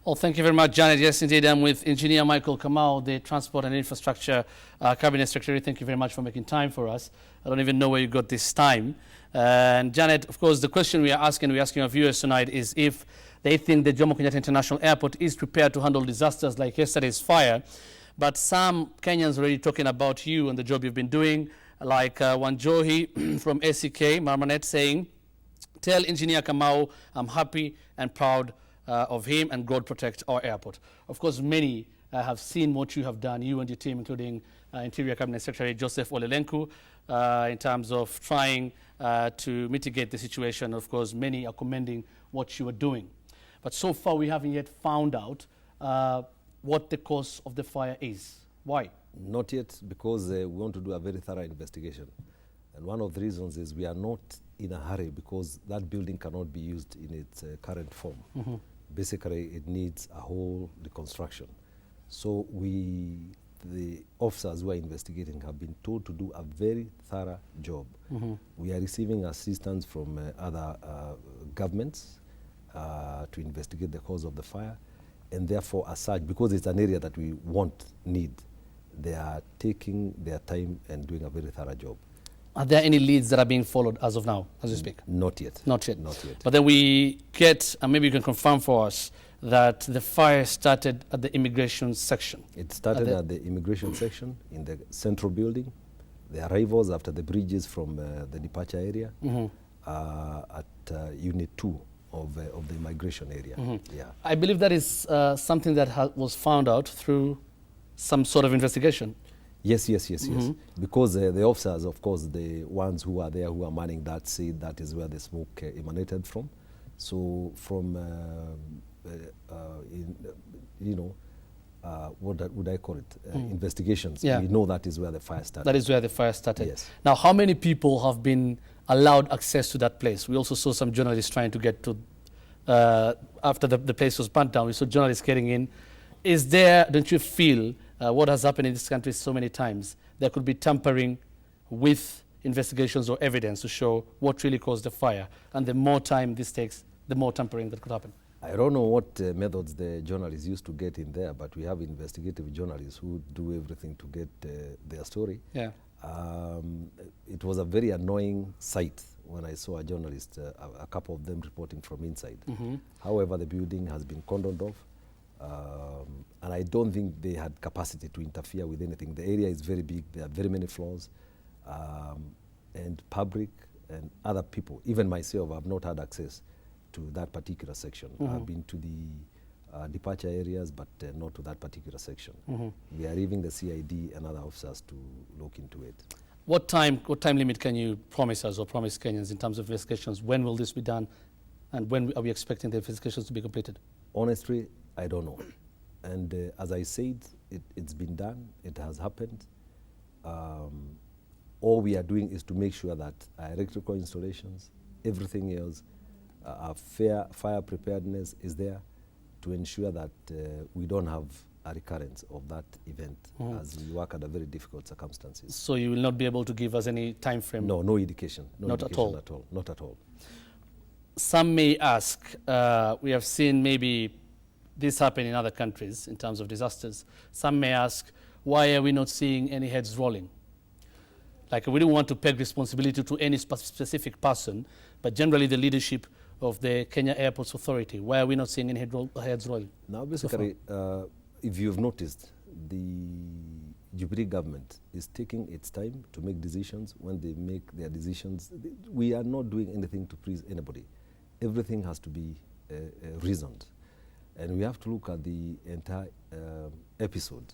Well, thank you very much, Janet. Yes, indeed, I'm with Engineer Michael Kamau, the Transport and Infrastructure Cabinet Secretary. Thank you very much for making time for us. I don't even know where you got this time. And Janet, of course, the question we're asking our viewers tonight is if they think the Jomo Kenyatta International Airport is prepared to handle disasters like yesterday's fire. But some Kenyans already talking about you and the job you've been doing, like Wanjohi from ACK, Marmanet, saying, tell Engineer Kamau I'm happy and proud of him, and God protect our airport. Of course, many have seen what you have done, you and your team, including Interior Cabinet Secretary Joseph Olelenku, in terms of trying to mitigate the situation. Of course, many are commending what you are doing. But so far, we haven't yet found out what the cause of the fire is. Why? Not yet, because we want to do a very thorough investigation. And one of the reasons is we are not in a hurry because that building cannot be used in its current form. Mm-hmm. Basically, it needs a whole reconstruction. So the officers who are investigating have been told to do a very thorough job. Mm-hmm. We are receiving assistance from other governments to investigate the cause of the fire. And therefore, as such, because it's an area that we need, they are taking their time and doing a very thorough job. Are there any leads that are being followed as of now, as we speak? Not yet. Not yet. Not yet. But then we get, and maybe you can confirm for us, that the fire started at the immigration section. It started at the immigration section in the central building. The arrivals after the bridges from the departure area at Unit 2 of the immigration area. Mm-hmm. Yeah. I believe that is something that was found out through some sort of investigation. Yes. Because the officers, of course, the ones who are there who are manning that say that is where the smoke emanated from. So from, what would I call it? Investigations. Yeah. We know that is where the fire started. That is where the fire started. Yes. Now, how many people have been allowed access to that place? We also saw some journalists trying to get to, after the place was burnt down, we saw journalists getting in. Is there, don't you feel, what has happened in this country so many times, there could be tampering with investigations or evidence to show what really caused the fire? And the more time this takes, the more tampering that could happen. I don't know what methods the journalists used to get in there, but we have investigative journalists who do everything to get their story. Yeah. It was a very annoying sight when I saw a journalist, a couple of them reporting from inside. Mm-hmm. However, the building has been cordoned off. And I don't think they had capacity to interfere with anything. The area is very big. There are very many floors. And public and other people, even myself, have not had access to that particular section. Mm-hmm. I've been to the departure areas, but not to that particular section. Mm-hmm. We are leaving the CID and other officers to look into it. What time limit can you promise us or promise Kenyans in terms of investigations? When will this be done? And when are we expecting the investigations to be completed? Honestly, I don't know. And as I said, it's been done. It has happened. All we are doing is to make sure that our electrical installations, everything else, our fire preparedness is there to ensure that we don't have a recurrence of that event as we work under very difficult circumstances. So you will not be able to give us any time frame? No indication. Not at all? Not at all. Some may ask, we have seen maybe this happen in other countries in terms of disasters. Some may ask, why are we not seeing any heads rolling? Like, we don't want to peg responsibility to any specific person, but generally the leadership of the Kenya Airports Authority. Why are we not seeing any heads rolling? Now, basically, if you've noticed, the Jubilee government is taking its time to make decisions. When they make their decisions, we are not doing anything to please anybody. Everything has to be reasoned. And we have to look at the entire episode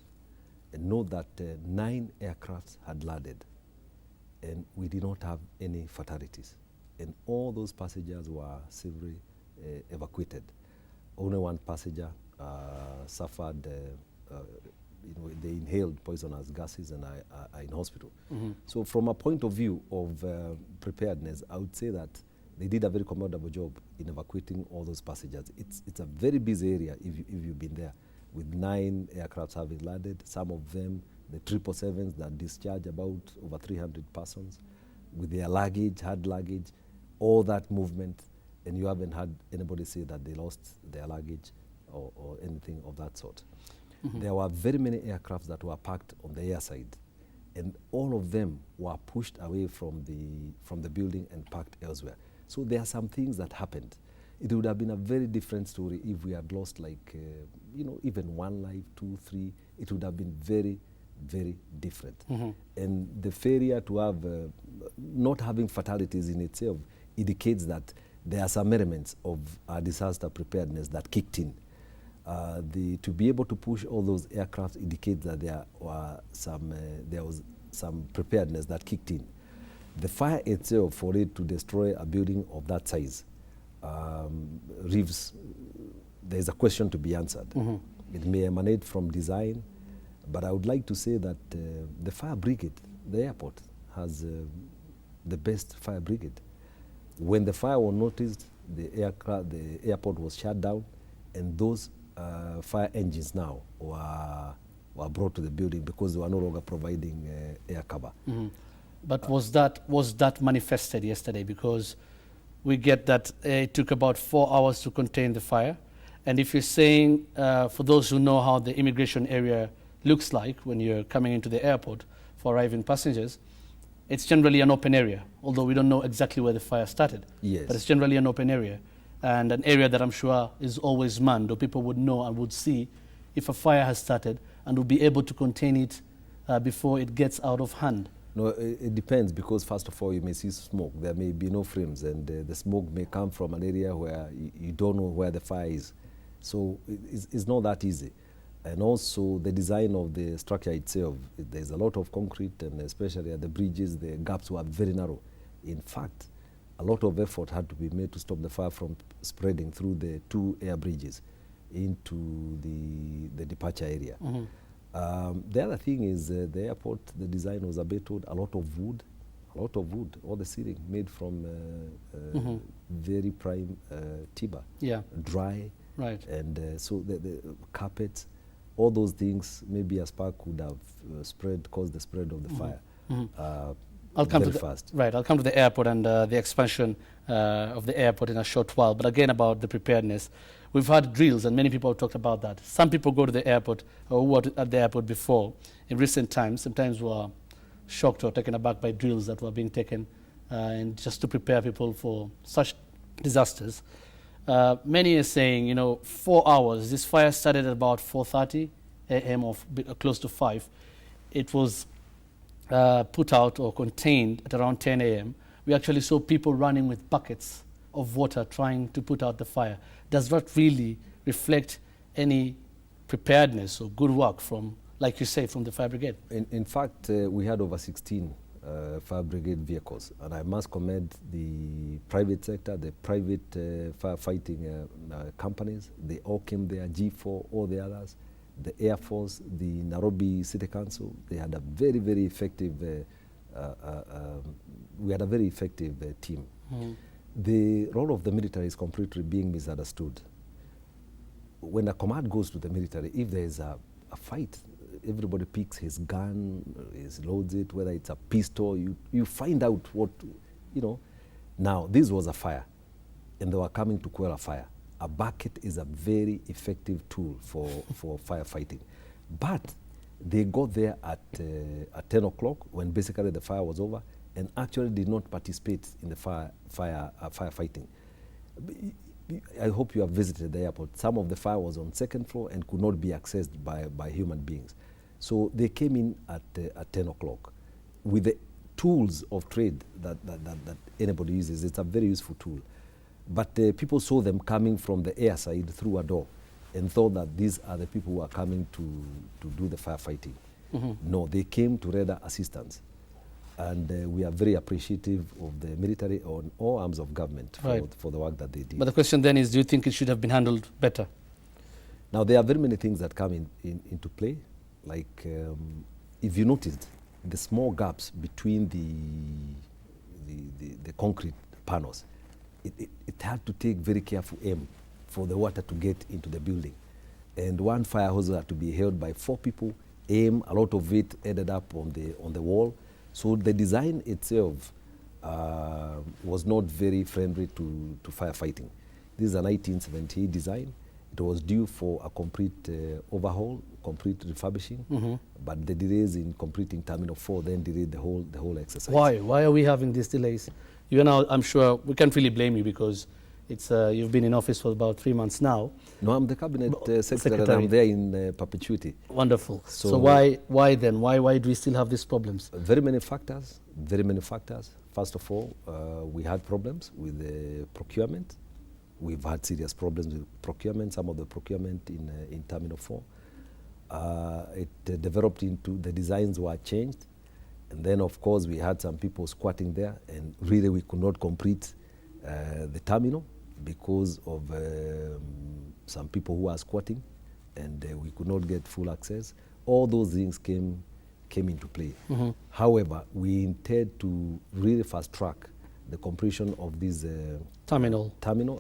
and know that 9 aircrafts had landed and we did not have any fatalities. And all those passengers were safely evacuated. Only one passenger suffered, they inhaled poisonous gases and are in hospital. Mm-hmm. So from a point of view of preparedness, I would say that they did a very commendable job in evacuating all those passengers. It's a very busy area if you've been there, with 9 aircrafts having landed, some of them, the 777s that discharge about over 300 persons, with their luggage, hard luggage, all that movement, and you haven't had anybody say that they lost their luggage or anything of that sort. There were very many aircrafts that were parked on the air side, and all of them were pushed away from the building and parked elsewhere. So there are some things that happened. It would have been a very different story if we had lost, like, even one life, 2, 3. It would have been very, very different. And the failure to have, not having fatalities in itself indicates that there are some elements of disaster preparedness that kicked in. To be able to push all those aircraft indicates that there was some preparedness that kicked in. The fire itself, for it to destroy a building of that size, there's a question to be answered. It may emanate from design, but I would like to say that the fire brigade, the airport, has the best fire brigade. When the fire was noticed, the airport was shut down, and those fire engines now were brought to the building because they were no longer providing air cover. But was that manifested yesterday? Because we get that it took about 4 hours to contain the fire. And if you're saying, for those who know how the immigration area looks like when you're coming into the airport for arriving passengers, it's generally an open area, although we don't know exactly where the fire started. Yes. But it's generally an open area, and an area that I'm sure is always manned, or people would know and would see if a fire has started and will be able to contain it before it gets out of hand. No, it depends, because first of all, you may see smoke. There may be no flames, and the smoke may come from an area where you don't know where the fire is. So it's not that easy. And also the design of the structure itself, there's a lot of concrete, and especially at the bridges, the gaps were very narrow. In fact, a lot of effort had to be made to stop the fire from spreading through the 2 air bridges into the departure area. The other thing is the airport, the design was abated, a lot of wood, all the ceiling made from very prime timber, dry, right. And so the carpets, all those things, maybe a spark could have caused the spread of the fire. I'll come very to fast. Right, I'll come to the airport and the expansion of the airport in a short while. But again, about the preparedness, we've had drills, and many people have talked about that. Some people go to the airport, or who were at the airport before in recent times. Sometimes were shocked or taken aback by drills that were being taken, and just to prepare people for such disasters. Many are saying, 4 hours. This fire started at about 4:30 a.m. or close to 5. It was put out or contained at around 10 a.m. We actually saw people running with buckets of water trying to put out the fire. Does that really reflect any preparedness or good work from, like you say, from the fire brigade? In fact, we had over 16 fire brigade vehicles, and I must commend the private sector, the private firefighting companies. They all came there, G4, all the others, the Air Force, the Nairobi City Council. They had a very, very effective, we had a very effective team. The role of the military is completely being misunderstood. When a command goes to the military, if there is a fight, everybody picks his gun, loads it, whether it's a pistol, you find out what, Now, this was a fire, and they were coming to quell a fire. A bucket is a very effective tool for firefighting. But they got there at 10 o'clock when basically the fire was over, and actually did not participate in the firefighting. I hope you have visited the airport. Some of the fire was on second floor and could not be accessed by human beings. So they came in at 10 o'clock with the tools of trade that anybody uses. It's a very useful tool. But people saw them coming from the air side through a door and thought that these are the people who are coming to do the firefighting. No, they came to render assistance. And we are very appreciative of the military on all arms of government for the work that they did. But the question then is, do you think it should have been handled better? Now, there are very many things that come into play. Like, if you noticed, the small gaps between the concrete panels, it had to take very careful aim for the water to get into the building. And one fire hose had to be held by 4 people. Aim, a lot of it ended up on the wall. So the design itself was not very friendly to firefighting. This is a 1978 design. It was due for a complete overhaul, complete refurbishing, but the delays in completing Terminal 4 then delayed the whole exercise. Why? Why are we having these delays? You know, I'm sure we can't really blame you because it's you've been in office for about 3 months now. No, I'm the cabinet secretary, and I'm there in perpetuity. Wonderful. So why then? Why do we still have these problems? Very many factors. Very many factors. First of all, we had problems with the procurement. We've had serious problems with procurement. Some of the procurement in Terminal 4. It developed into the designs were changed, and then of course we had some people squatting there, and really we could not complete the terminal because of some people who were squatting, and we could not get full access. All those things came into play. However, we intend to really fast track the completion of this terminal.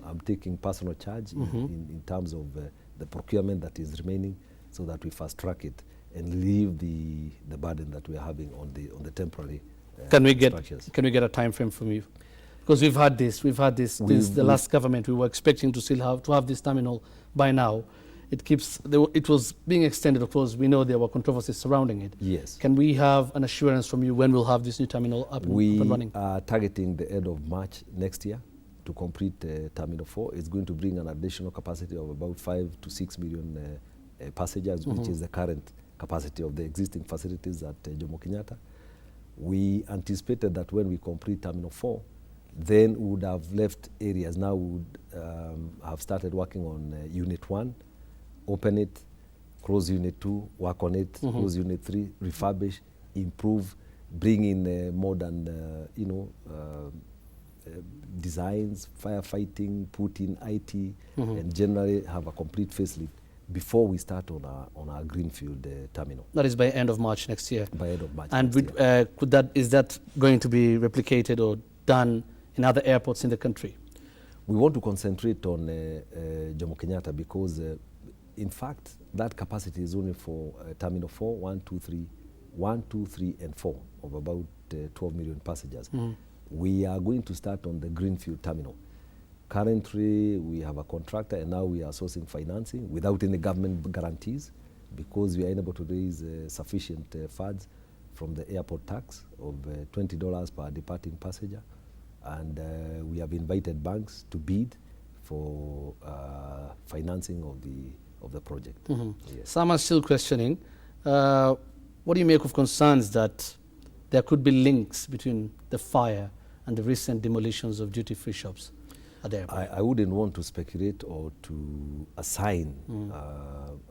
I'm taking personal charge in terms of the procurement that is remaining, so that we fast track it and leave the burden that we are having on the temporary structures. Can we get a time frame from you? Because we've had this since the last government. We were expecting to still have this terminal by now. It was being extended. Of course, we know there were controversies surrounding it. Yes. Can we have an assurance from you when we'll have this new terminal up and running? We are targeting the end of March next year to complete Terminal 4. It's going to bring an additional capacity of about 5 to 6 million passengers, which is the current capacity of the existing facilities at Jomo Kenyatta. We anticipated that when we complete Terminal 4, then we would have left areas. Now we would have started working on Unit 1, open it, close Unit 2, work on it, close Unit 3, refurbish, improve, bring in modern, designs, firefighting, put in IT, and generally have a complete facelift before we start on our greenfield terminal. That is by end of March next year. By end of March. And is that going to be replicated or done in other airports in the country? We want to concentrate on Jomo Kenyatta because, in fact, that capacity is only for Terminal 4, 1, 2, 3, and 4 of about 12 million passengers. We are going to start on the greenfield terminal. Currently, we have a contractor, and now we are sourcing financing without any government guarantees because we are unable to raise sufficient funds from the airport tax of $20 per departing passenger. And we have invited banks to bid for financing of the project. Yes. Some are still questioning. What do you make of concerns that there could be links between the fire and the recent demolitions of duty-free shops at the airport? I wouldn't want to speculate or to assign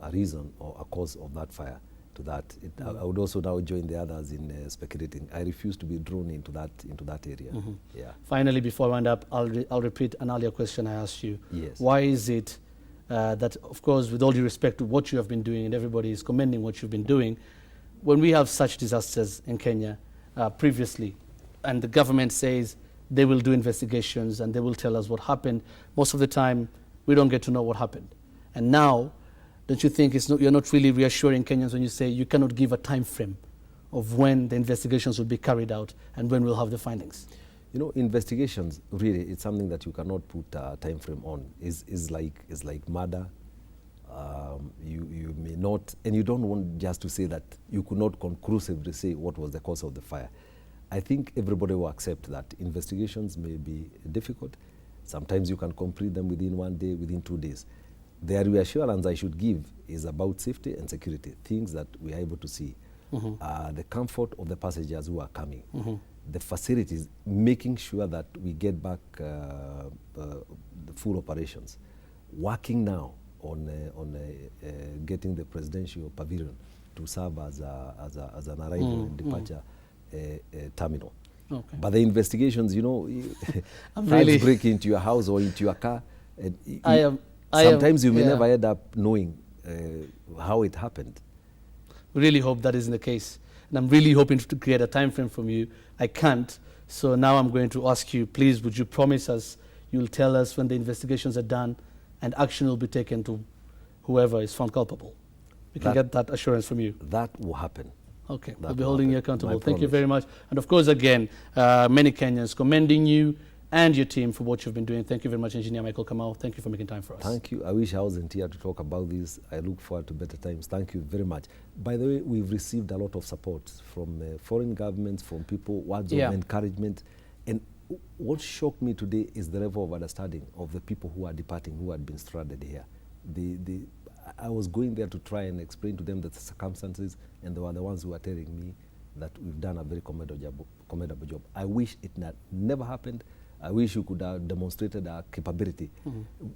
a reason or a cause of that fire to that. I would also now join the others in speculating. I refuse to be drawn into that area. Yeah. Finally, before I wind up, I'll repeat an earlier question I asked you. Yes. Why is it that, of course, with all due respect to what you have been doing, and everybody is commending what you've been doing, when we have such disasters in Kenya previously, and the government says they will do investigations and they will tell us what happened, most of the time we don't get to know what happened. And now, don't you think you're not really reassuring Kenyans when you say you cannot give a time frame of when the investigations will be carried out and when we'll have the findings? You know, investigations, really, it's something that you cannot put a time frame on. It's like murder. You may not, and you don't want just to say that you could not conclusively say what was the cause of the fire. I think everybody will accept that investigations may be difficult. Sometimes you can complete them within 1 day, within 2 days. The reassurance I should give is about safety and security, things that we are able to see. The comfort of the passengers who are coming, the facilities, making sure that we get back the full operations. Working now on getting the presidential pavilion to serve as an arrival and departure terminal. Okay. But the investigations, you know, really break into your house or into your car. And sometimes you may never end up knowing how it happened. We really hope that isn't the case. And I'm really hoping to create a time frame from you. I can't. So now I'm going to ask you, please, would you promise us you'll tell us when the investigations are done and action will be taken to whoever is found culpable? We can get that assurance from you. That will happen. Okay, we'll be holding you accountable. Thank you very much. And of course, again, many Kenyans commending you and your team for what you've been doing. Thank you very much, Engineer Michael Kamau. Thank you for making time for us. Thank you. I wish I wasn't here to talk about this. I look forward to better times. Thank you very much. By the way, we've received a lot of support from foreign governments, from people, words of encouragement. And what shocked me today is the level of understanding of the people who are departing, who had been stranded here. I was going there to try and explain to them the circumstances, and they were the ones who were telling me that we've done a very commendable job. I wish it had never happened. I wish we could have demonstrated our capability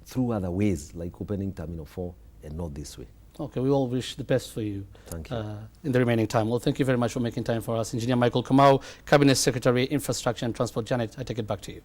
through other ways, like opening Terminal 4, and not this way. Okay, we all wish the best for you. Thank you. In the remaining time. Well, thank you very much for making time for us. Engineer Michael Kamau, Cabinet Secretary, Infrastructure and Transport. Janet, I take it back to you.